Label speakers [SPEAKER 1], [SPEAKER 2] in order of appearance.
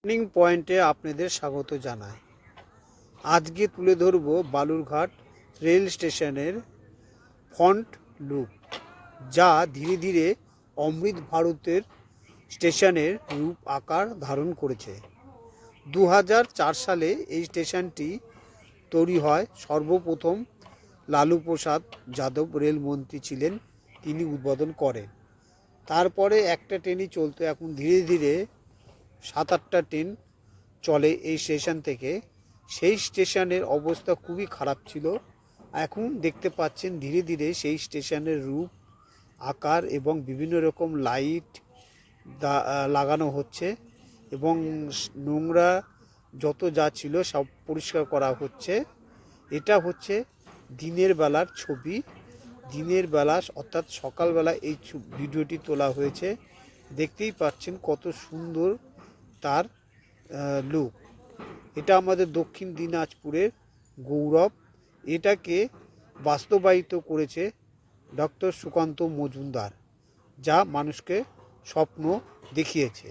[SPEAKER 1] Turning পয়েন্টে আপনাদের স্বাগত জানাই। আজকে তুলে ধরব বালুরঘাট রেল স্টেশনের ফ্রন্ট লুক, যা ধীরে ধীরে অমৃত ভারতের স্টেশনের রূপ আকার ধারণ করেছে। 2004 সালে এই স্টেশনটি তৈরি হয়। সর্বপ্রথম লালু প্রসাদ যাদব রেলমন্ত্রী ছিলেন, তিনি উদ্বোধন করেন। তারপরে একটা ট্রেনই চলতো, এখন ধীরে ধীরে 7-8টা ট্রেন চলে এই স্টেশন থেকে। সেই স্টেশনের অবস্থা খুবই খারাপ ছিল। এখন দেখতে পাচ্ছেন ধীরে ধীরে সেই স্টেশনের রূপ আকার এবং বিভিন্ন রকম লাইট লাগানো হচ্ছে এবং নোংরা যত যা ছিল সব পরিষ্কার করা হচ্ছে। এটা হচ্ছে দিনের বেলার ছবি। দিনের বেলা অর্থাৎ সকালবেলা এই ভিডিওটি তোলা হয়েছে। দেখতেই পাচ্ছেন কত সুন্দর তার লুক। এটা আমাদের দক্ষিণ দিনাজপুরের গৌরব। এটাকে বাস্তবায়িত করেছে ডক্টর সুকান্ত মজুমদার, যা মানুষকে স্বপ্ন দেখিয়েছে।